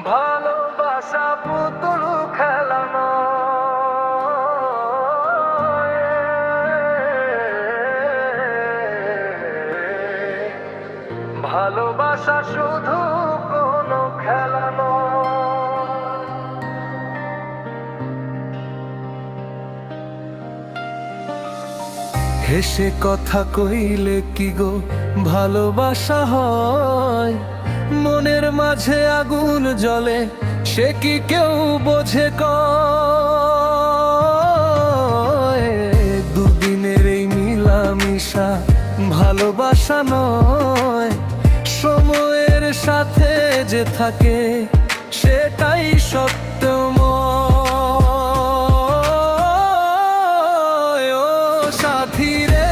ভালোবাসা পুতুল খেলানো, ভালোবাসা শুধু কোনো খেলানো। হেসে কথা কইলে কি গো ভালোবাসা হয়? মনের মাঝে আগুন জ্বলে, সে কি কেউ বোঝে কয়? দুদিনের এই মিলামিশা ভালোবাসা নয়, সময়ের সাথে যে থাকে সেটাই সত্যময়। ও সাথী রে,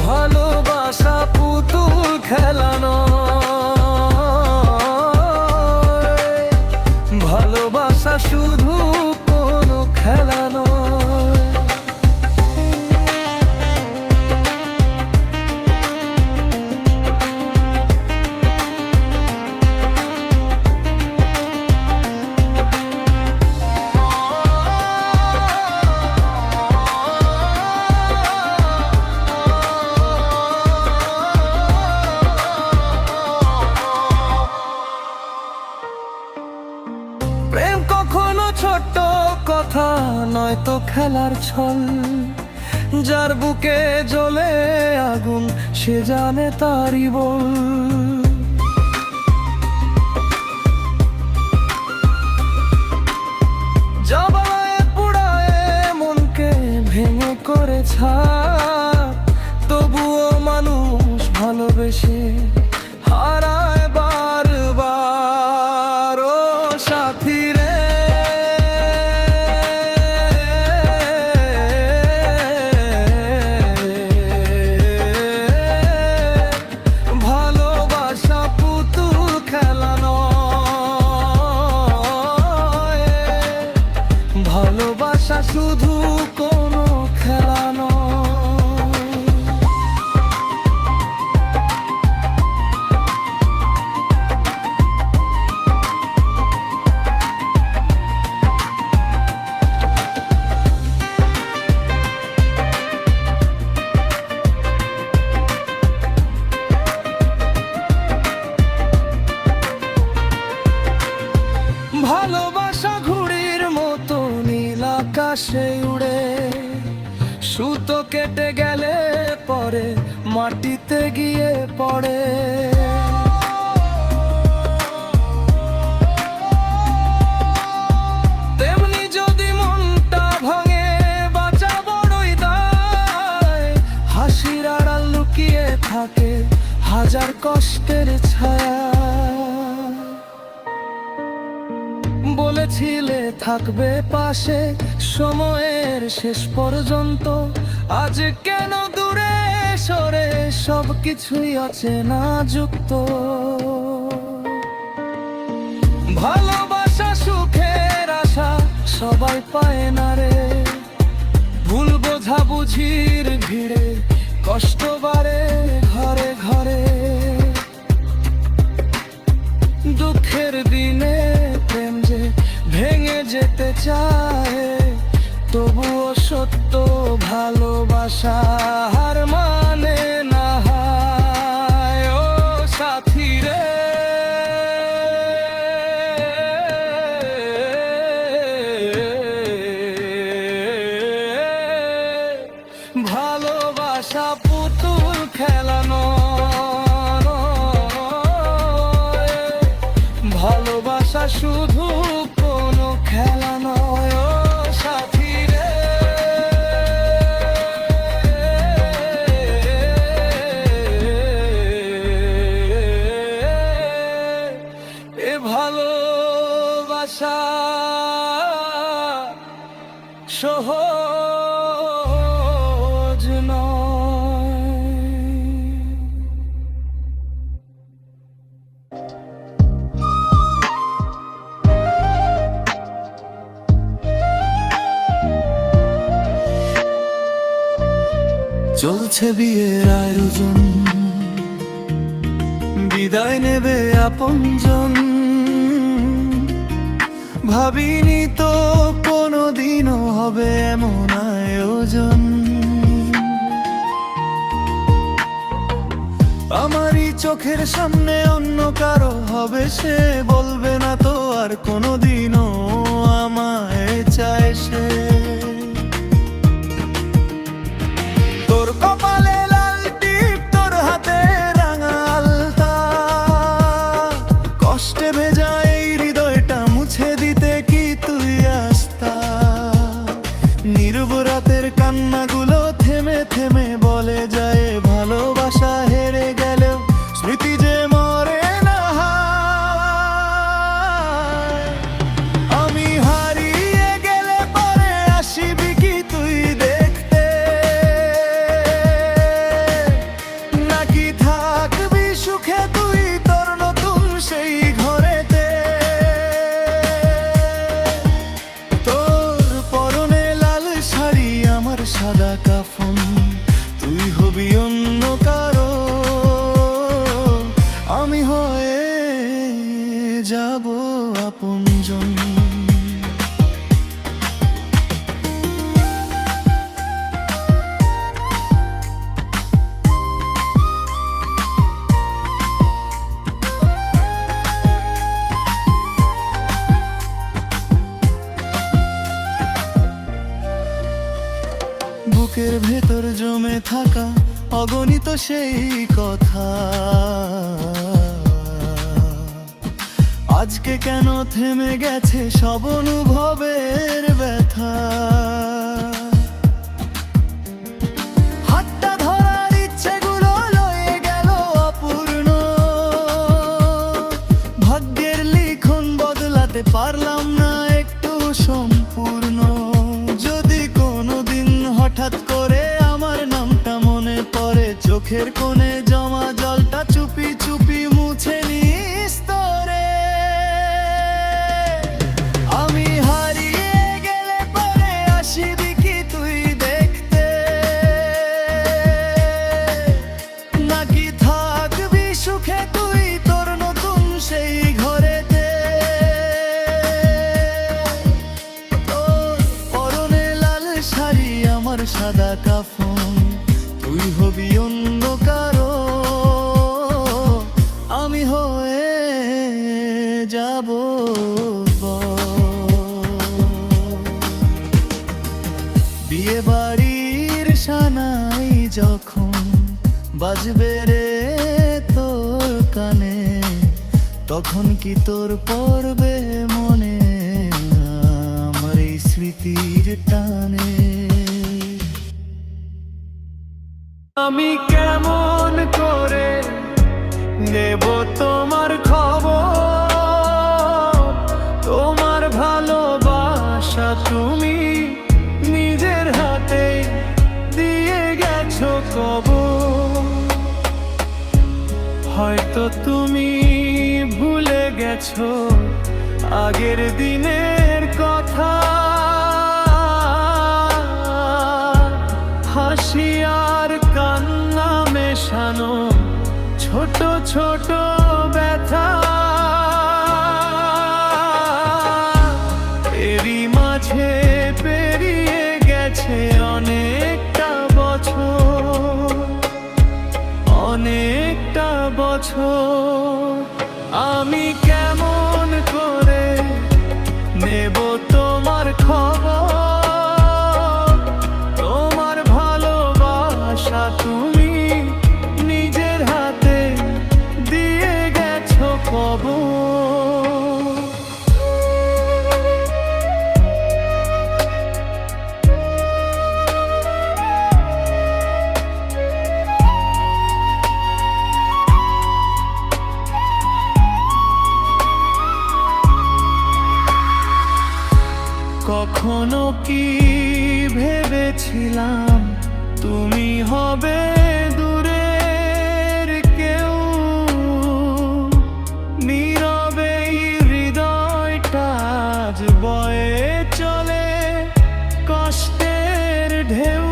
ভালোবাসা পুতুল খেলানো, ভালোবাসা শুধু কোনো খেলা নয়। প্রেম কখনো ছোট্ট কথা নয় তো খেলার ছল, যার বুকে জ্বলে আগুন সে জানে তারই বল। জ্বালায় পুড়ায় মনকে ভেঙে করে ছাড়, তবুও মানুষ ভালোবেসে হারায় বারবার। ও সাথী রে, ভালোবাসা পুতুল খেলানো, ভালোবাসা শুধু কোনো খেলা নয়। ভালোবাসা ঘুড়ির মতো নীল আকাশে উড়ে, সুতো কেটে গেলে পরে মাটিতে গিয়ে পড়ে। তেমনি যদি মনটা ভাঙে বাঁচা বড়ই দায়, হাসির আড়াল লুকিয়ে থাকে হাজার কষ্টের ছায়া। বলেছিলে থাকবে পাশে সময়ের শেষ পর্যন্ত, আজ কেন দূরে সরে সবকিছুই অচেনা যুক্ত। ভালোবাসা সুখের আশা সবাই পায় না রে, ভুল বোঝাবুঝির ভিড়ে কষ্ট বাড়ে ঘরে ঘরে। দুঃখের দিনে প্রেম যে ভেঙে যেতে চায়, তবুও সত্য ভালোবাসা হার মানে না। ও সাথী রে, ভালোবাসা পুতুল খেলানো, ভালোবাসা শুধু কোনো খেলা নয়। ও সাথী রে, এ ভালোবাসা সহজ নয়। চলছে বিয়ের আয়োজন, বিদায় নেবে আপনজন। ভাবিনি তো কোনোদিনও হবে এমন আয়োজন। আমারই চোখের সামনে অন্য কারো হবে, সে বলবে না তো আর কোনোদিনও আমায় চায় সে। তোর কপালে লাল টিপ, তোর হাতে রাঙা আলতা, কষ্টে ভেজা এই হৃদয়টা মুছে দিতে কি তুই আসতা? নির্ভরাতের কান্নাগুলো থেমে থেমে বলে যায় ভালোবাসা হেরে গেলেও স্মৃতি যে মরে না। আমি হারিয়ে গেলে পরে আসিবি কি তুই দেখতে, নাকি থাকবি সুখে তুই তোর নতুন সেই ঘরেতে? তোর পরনে লাল শাড়ি, আমার সাদা কাফন, তুই হবি অন্য কারো, আমি হয়ে যাব আপনজন। বুকের ভেতর জমে থাকা অগণিত সেই কথা আজকে কেন থেমে গেছে সব অনুভবের ব্যথা। হাতটা ধরার ইচ্ছেগুলো লয়ে গেল অপূর্ণ, ভাগ্যের লিখন বদলাতে পারলাম না একটু সম্পূর্ণ। যদি কোনোদিন হঠাৎ করে আমার নামটা মনে পড়ে, চোখের কোণে জমা জলটা চুপি চুপি মুছে নিস তোরে। আমি হারিয়ে গেলে পরে আসিবি কি তুই দেখতে, নাকি থাকবি সুখে তুই তোর নতুন সেই ঘরেতে? তোর পরনে লাল শাড়ি, আমার সাদা কাফন, তুই হবি অন্য কারো, আমি হয়ে যাব। বিয়ে বাড়ির সানাই যখন বাজবে রে তোর কানে, তখন কি তোর পড়বে মনে আমার এই স্মৃতির টানে? আমি কেমন করে নেব তোমার খবর, তোমার ভালোবাসা তুমি নিজের হাতে দিয়ে গেছো কবর। হয়তো তুমি ভুলে গেছো আগের দিনের কথা, হাসি আর কান্না মেশানো ছোট ছোট ব্যথা। এরই মাঝে পেরিয়ে গেছে অনেকটা বছর, অনেকটা বছর। আমি কেমন করে নেব তোমার খবর, তোমার ভালোবাসা তুমি নিজের হাতে দিয়ে গেছো কবর। কখনো কি ভেবেছিলাম তুমি হবে দূরের কেউ, নীরবে হৃদয়টা আজ বয়ে চলে কষ্টের ঢেউ।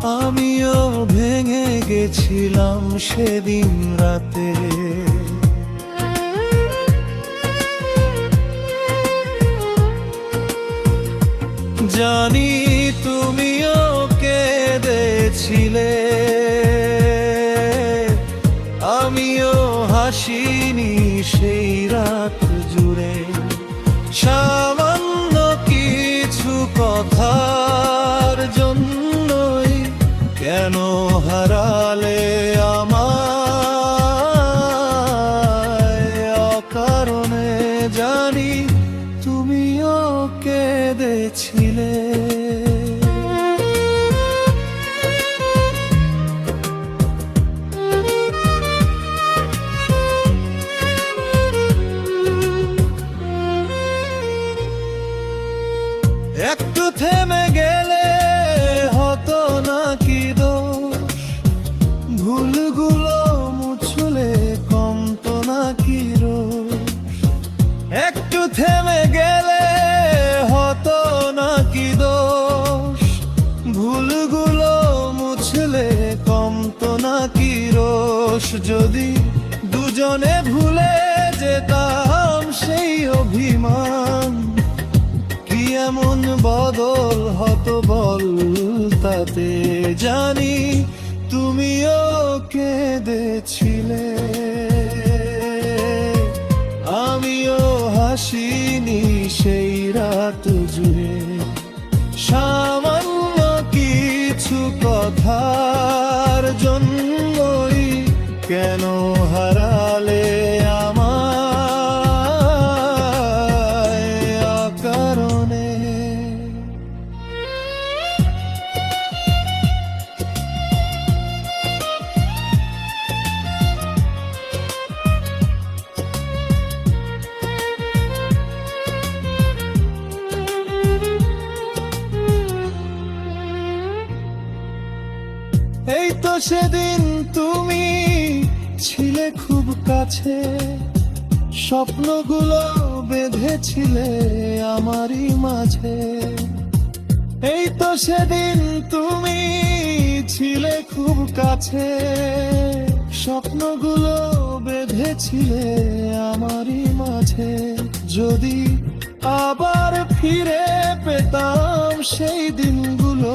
আমিও ভেঙে গেছিলাম সেদিন রাতে। জানি তুমিও কেঁদেছিলে, আমিও হাসিনি সেই রাত জুড়ে। সামান্য কিছু কথার জন্যই কেন হারালে আমায় অকারণে। জানি তুমিও কেঁদেছিলে। একটু থেমে গেলে হতো নাকি দোষ, ভুলগুলো মুছলে কমতো নাকি রোষ। একটু থেমে গেলে হতো নাকি দোষ, ভুলগুলো মুছলে কমতো নাকি রোষ। যদি দুজনে ভুলে যেতাম সেই অভিমান, কি এমন বদল হতো বল তাতে। জানি তুমিও কেঁদেছিলে, আমিও হাসিনি সেই রাত জুড়ে। সামান্য কিছু কথার জন্যই কেন হারালে আমায় অকারণে। এই তো সেদিন তুমি ছিলে খুব কাছে, স্বপ্নগুলো বেঁধেছিলে আমারই মাঝে। এই তো সেদিন তুমি ছিলে খুব কাছে, স্বপ্নগুলো বেঁধেছিলে আমারই মাঝে। যদি আবার ফিরে পেতাম সেই দিনগুলো,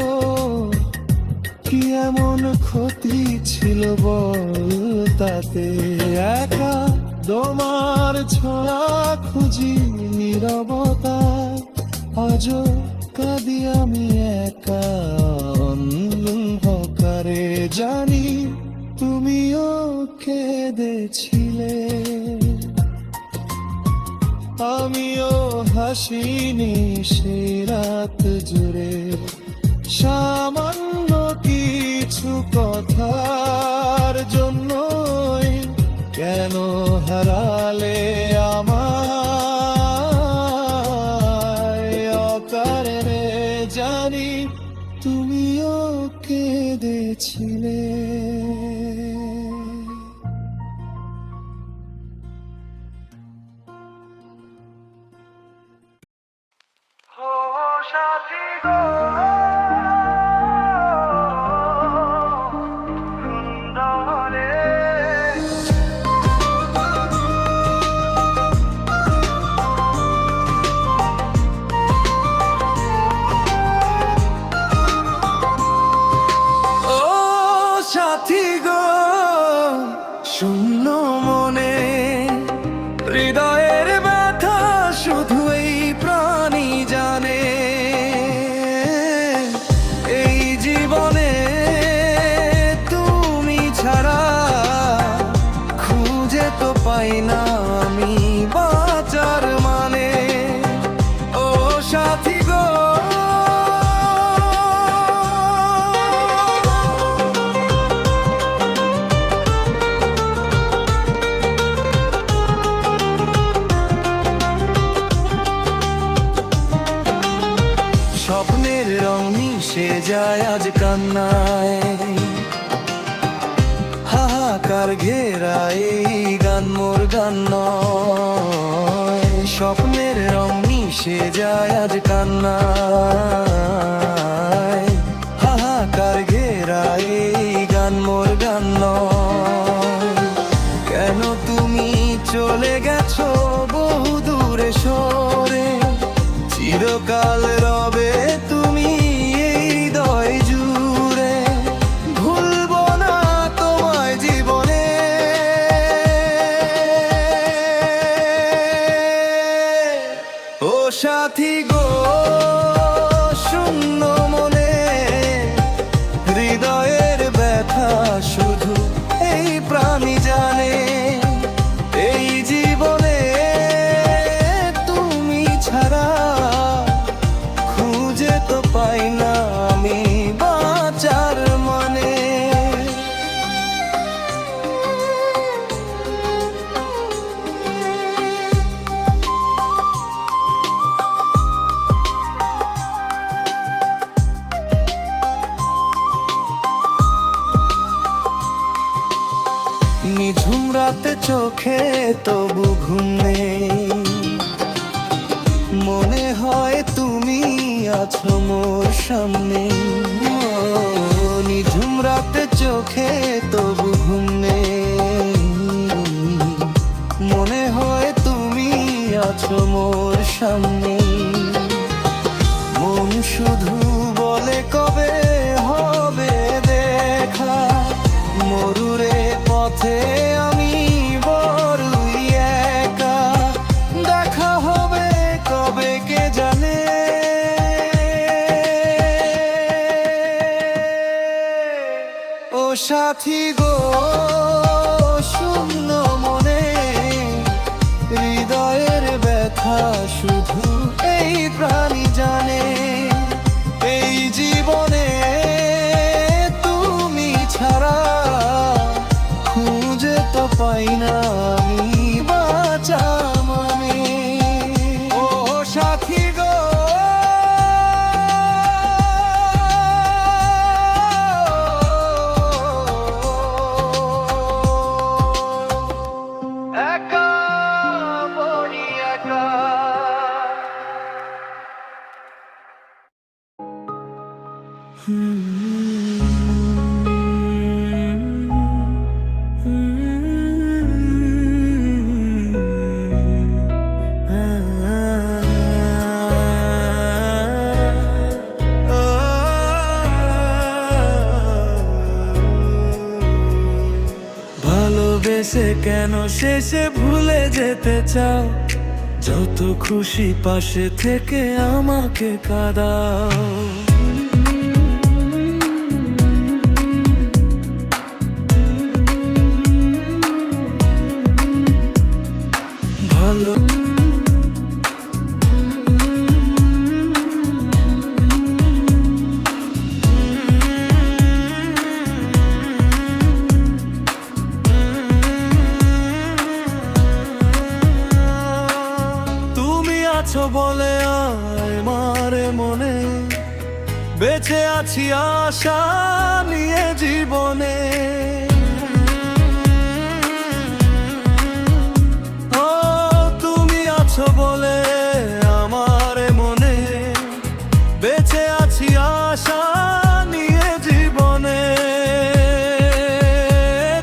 কি এমন ক্ষতি ছিল বল তাতে। একা তোমার ছোঁয়া খুঁজি নীরবতা, আজও কাঁদি আমি একা অন্ধকারে। জানি তুমিও কেঁদেছিলে, আমিও হাসিনি সেই রাত জুড়ে। সামান্য কিছু কথার জন্যই কেন হারালে আমায় অকারণে। জানি তুমিও কেঁদেছিলে। ও সাথী গো, সাথী গো, শূন্য মনে হৃদয়ের ব্যথা শুধু এই প্রাণী জানে। এই জীবনে তুমি ছাড়া খুঁজে তো পাই না আমি বাঁচার মানে। ও সাথী গো, স্বপ্নের রং মিশে যায় আজ কান্নায়, হাহাকার ঘেরা এই গান মোর গান নয়। স্বপ্নের রং মিশে যায় আজ কান্নায়, হাহাকার ঘেরা নিঝুম রাতে চোখে তবু ঘুম নেই, মনে হয় তুমি আছো মোর সামনে। নিঝুম রাতে চোখে তবু ঘুম নেই, মনে হয় তুমি আছো মোর সামনে। মন শুধু বলে কবে হবে দেখা, মরুরে পথে আমি বড়ই একা। দেখা হবে কবে কে জানে, ও সাথী গো শূন্য মনে হৃদয়ের ব্যথা শুধু এই প্রাণী জানে। এই জীবনে তুমি ছাড়া খুঁজে তো পাই না আমি বাঁচা মানে। ও সাথী গো একা বড়ি একা। ভালোবেসে কেন শেষে ভুলে যেতে চাও, যত খুশি পাশে থেকে আমাকে কাঁদাও। ভালো তুমি আছো বলে আমার মনে বেঁচে আছি আশা নিয়ে জীবনে। ও তুমি আছো বলে আমার মনে বেঁচে আছি আশা নিয়ে জীবনে।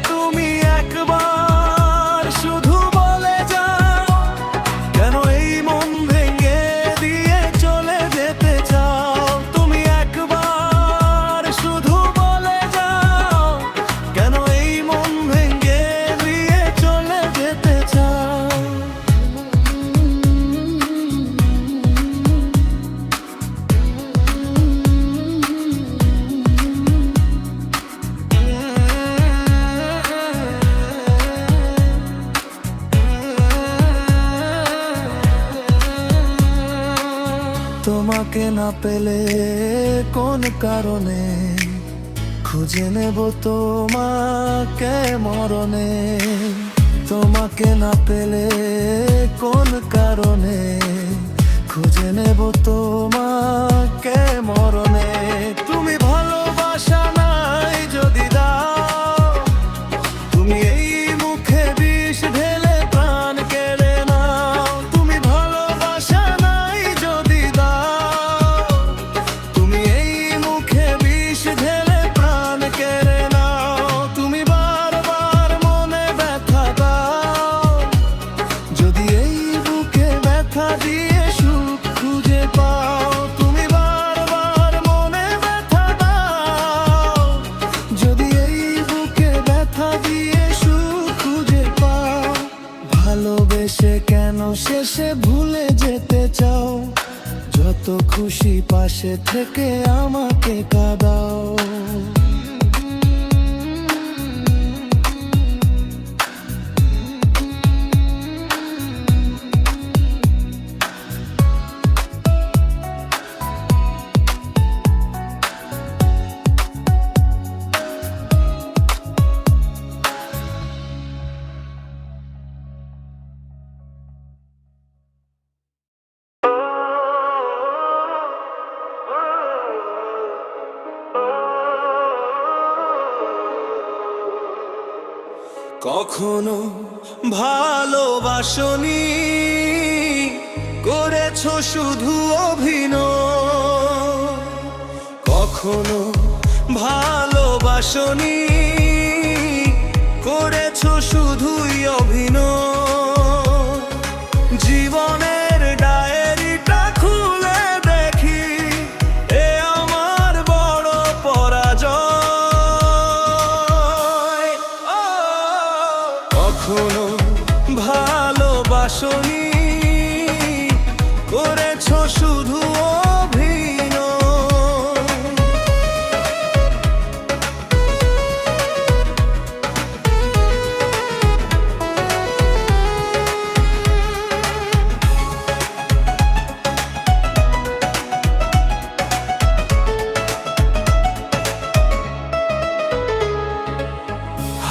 তুমি একবার শুধু বলে যাও, কেন এই মন ভেঙে দিয়ে চলে যেতে চাও। তুমি একবার শুধু বলে যাও, কেন এই মন ভেঙে দিয়ে চলে যেতে চাও। তোমাকে না পেলে কোন কারণে খুঁজে নেব তোমাকে মরণে। তোমাকে না পেলে কোন কারণে খুঁজে নেব তোমাকে মরণে। তুমি ভালোবাসা নাই যদি দাও, তুমি এই মুখে বিষ ঢেলে প্রাণ কেড়ে নাও। তুমি ভালোবাসা নাই যদি দাও, তুমি এই মুখে বিষ ঢেলে প্রাণ কেড়ে নাও। তুমি বারবার মনে ব্যথা দাও, যদি এই বুকে ব্যথা দিয়ে সুখ খুঁজে পাও। তুমি বারবার মনে ব্যথা দাও, যদি এই বুকে ব্যথা দিয়ে সুখ খুঁজে পাও। ভালোবেসে কেন শেষে ভুলে যেতে চাও, যত খুশি পাশে থেকে আমাকে কাঁদাও। কখনো ভালোবাসনি, করেছো শুধু অভিনয়। কখনো ভালোবাসনি, করেছো শুধুই অভিনয়। জীবনের ডায়েরিটা খুলে দেখি, এ আমার বড় পরাজয়। কখনো ভালোবাসনি, করেছো শুধু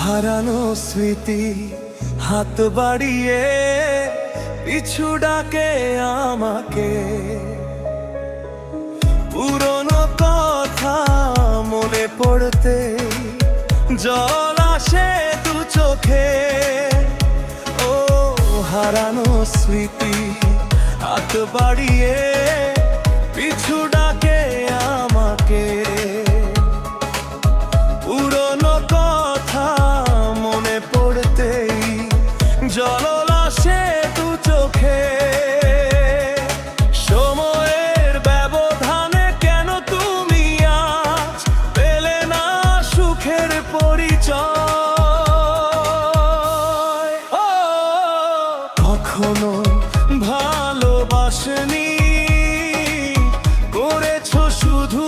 হারানো স্মৃতি হাত বাড়িয়ে পিছু ডাকে আমাকে। পুরনো কথা মনে পড়তে জল আসে দু চোখে। ও হারানো স্মৃতি হাত বাড়িয়ে পিছু ডাকে আমাকে। পুরনো কথা মনে পড়তেই জল আসে দু চোখে। সময়ের ব্যবধানে কেন তুমি আজ পেলে না সুখের পরিচয়। কখনো ভালোবাসনি, করেছো শুধু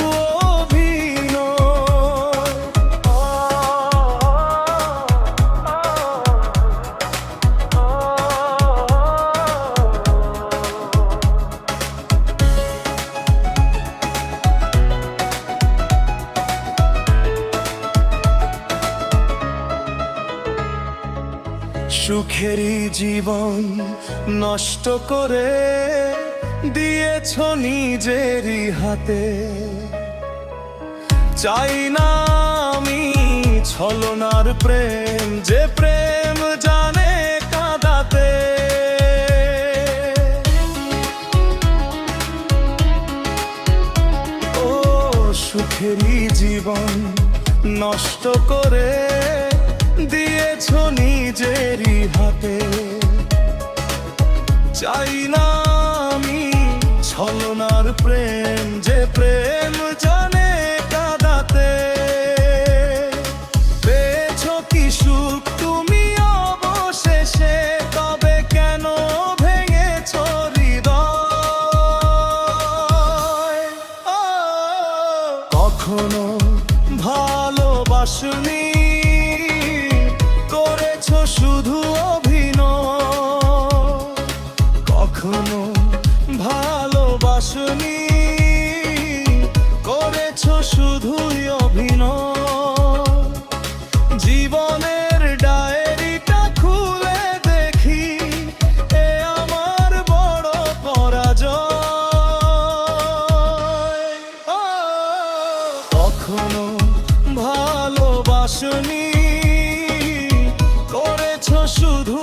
সুখেরই জীবন নষ্ট করে দিয়েছো নিজেরই হাতে। চাই না আমি ছলনার প্রেম, যে প্রেম জানে কাঁদাতে। ও সুখেরই জীবন নষ্ট করে দিয়েছো নিজেরই হাতে। চাই না আমি ছলনার প্রেম, যে প্রেম জানে কাঁদাতে। পেয়েছো কি সুখ তুমি অবশেষে, তবে কেন ভেঙেছো হৃদয়। কখনো ভালোবাসনি, করেছো শুধু অভিনয়। কখনো ভালোবাসনি, করেছো শুধুই অভিনয়। জীবনের ডায়েরিটা খুলে দেখি, এ আমার বড় পরাজয়। কখনো ভালোবাসনি, করেছো শুধু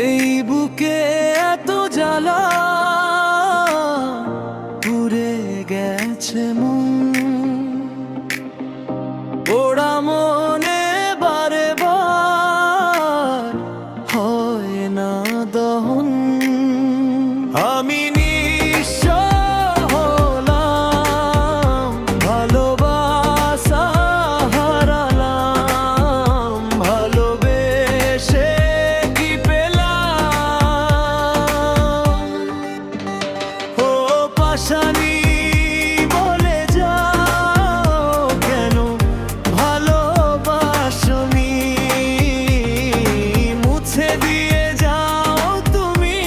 এই বুকে এত জ্বালা পুড়ে গেছে মন। পোড়া মনে বারে বার হয় না দহন। আমি নিঃস্ব হলাম, ভালোবাসা হারালাম। ভালোবেসে কি পেলাম? ও পাশানি বলে যাও, কেন ভালোবাসনি? মুছে দিয়ে যাও তুমি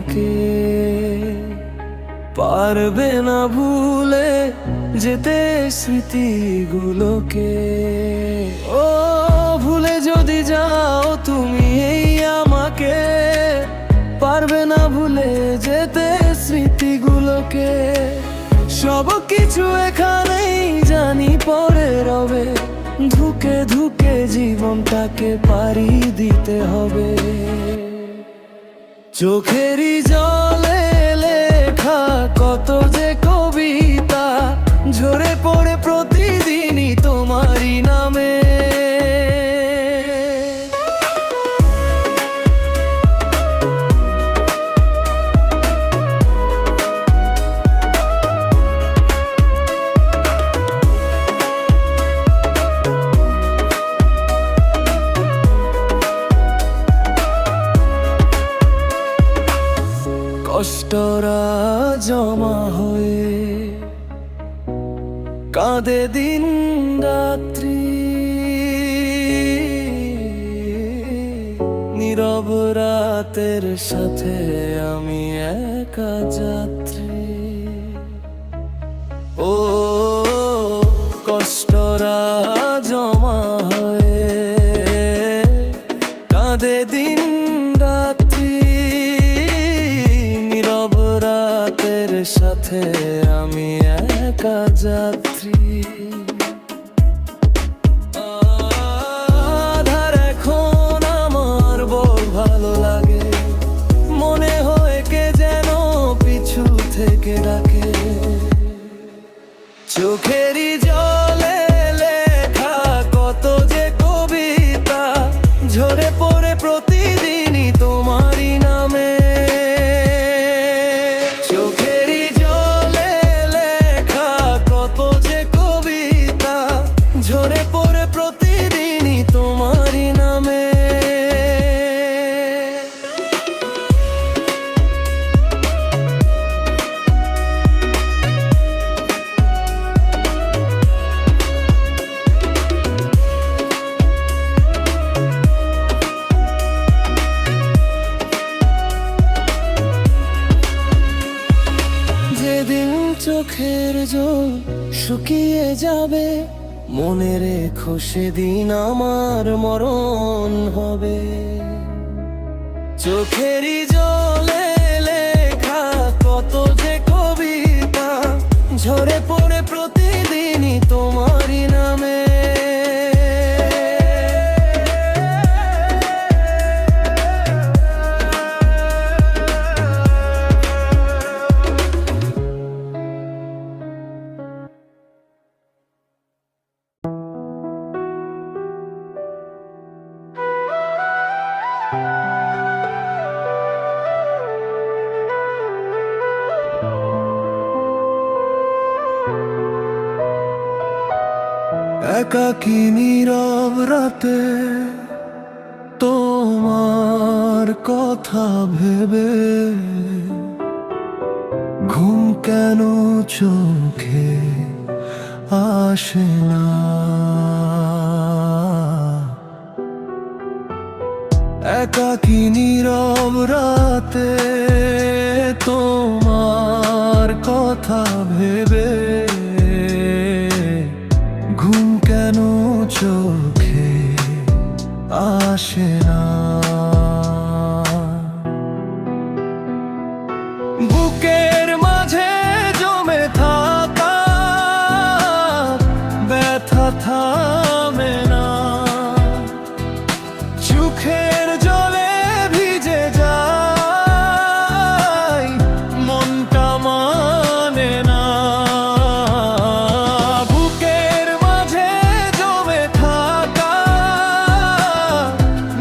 তোমাকে, পারবে না ভুলে যেতে স্মৃতিগুলোকে। ও ভুলে যদি যাও তুমি এই আমাকে, পারবে না ভুলে যেতে স্মৃতিগুলোকে। সব কিছু এখানেই জানি পড়ে রবে, ধুকে ধুকে জীবনটাকে পাড়ি দিতে হবে। চোখেরই জলে লেখা কত যে কবিতা, ঝরে পড়ে প্রতিদিনই তোমারই নামে। কষ্টরা জমা হয়ে কাঁদে দিন রাত্রি, নীরব রাতের সাথে আমি একা যাত্রী। ও কষ্টরা জমা হয়ে কাঁদে দিন রাত্রি, নীরব রাতের সাথে আমি একা যাত্রী। আধার এখন আমার বড় ভালো লাগে, মনে হয় কে যেন পিছু থেকে ডাকে। চোখেরই জলে লেখা কত যে কবিতা, ঝরে পড়ে প্রতিদিনই তোমারই নামে। চোখেরই জলে লেখা কত যে কবিতা, ঝরে পড়ে প্রতিদিনই তোমারই নামে। যেদিন চোখের জল শুকিয়ে যাবে, মনে রেখো সেদিন আমার মরণ হবে। চোখেরই জলে লেখা কত যে কবিতা, ঝরে পড়ে প্রতিদিনই তোমারই নামে। একাকী নীরব রাতে তোমার কথা ভেবে, ঘুম কেন চোখে আসে না। একাকী নীরব রাতে তোমার কথা ভেবে, ঘুম কেন চোখে আসে না। বুকের মাঝে জমে থাকা ব্যথা থামে না, চোখের জলে ভিজে যায়, মনটা মানে না। বুকের মাঝে জমে থাকা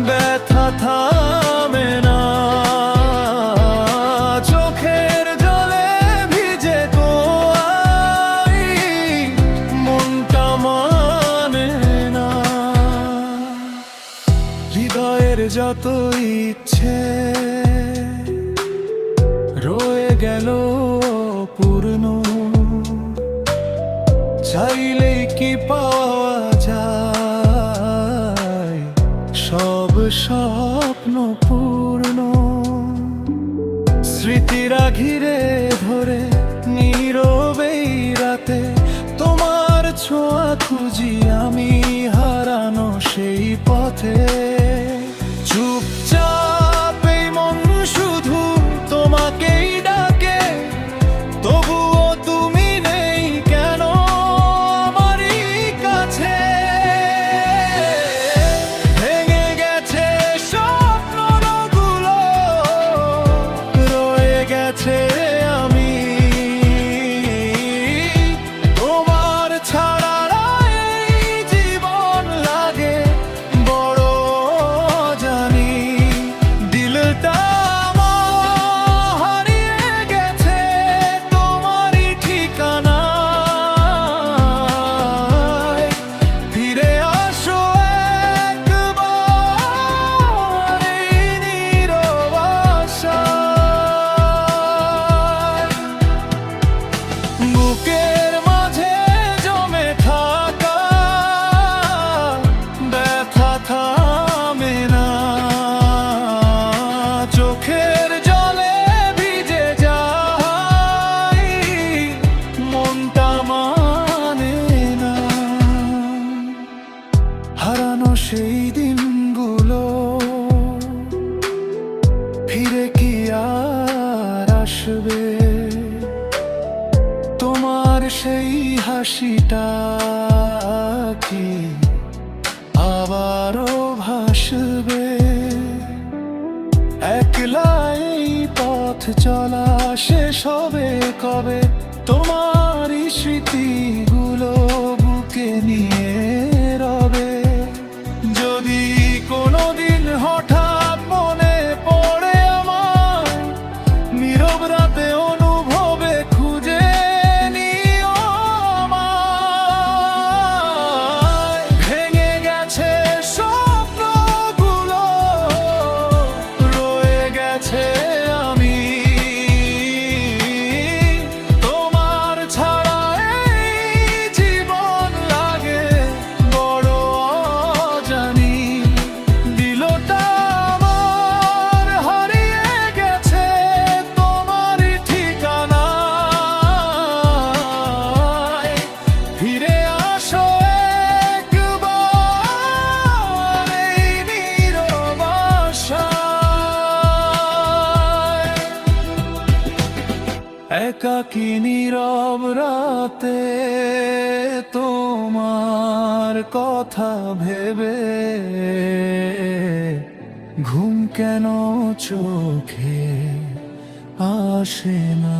ব্যথা থামে না, চোখের জলে ভিজে গোয়াই, মনটা মানে না। হৃদয়ের যত ইচ্ছে রয়ে গেল পূর্ণ, চাইলেই কি পাওয়া যায় সব স্বপ্ন পূর্ণ। স্মৃতিরা ঘিরে ধরে নীরবেই রাতে তোমার ছোঁয়া খুঁজি আমি হারানো সেই পথে চুপচাপ এই মন শুধু তোমাকেই ডাকে তবুও তুমি নেই কেন আমারই কাছে ভেঙে গেছে স্বপ্নগুলো রয়ে গেছে আমি তোমার ছাড়া এই জীবন লাগে বড় জানি দিলটা আমার হারিয়ে গেছে তোমারই ঠিকানায় ফিরে আসো একবার এই নীরব আশায় বুকের মাঝে জমে থাকা ব্যথা থামে না চোখের জলে ভিজে যায় মনটা মানে না হারানো সেই দিনগুলো ফিরে কি আর আসবে তোমার সেই হাসিটা কি আবারও ভাসবে একলা এই পথ চলা শেষ হবে কবে তোমারই স্মৃতিগুলো বুকে নিয়ে রবে যদি কোনোদিন হঠাৎ মনে পড়ে আমার নীরব রাতে অনুভবে খুঁজে নিও আমায় ভেঙে গেছে স্বপ্নগুলো রয়ে গেছে আমি তোমার ছাড়া এই জীবন লাগে বড় অজানি দিলটা আমার হারিয়ে গেছে তোমারই ঠিকানায় ফিরে আসো একবার এই নীরব আশায় একাকী নীরব রাতে তোমার কথা ভেবে ঘুম কেন চোখে আসে না।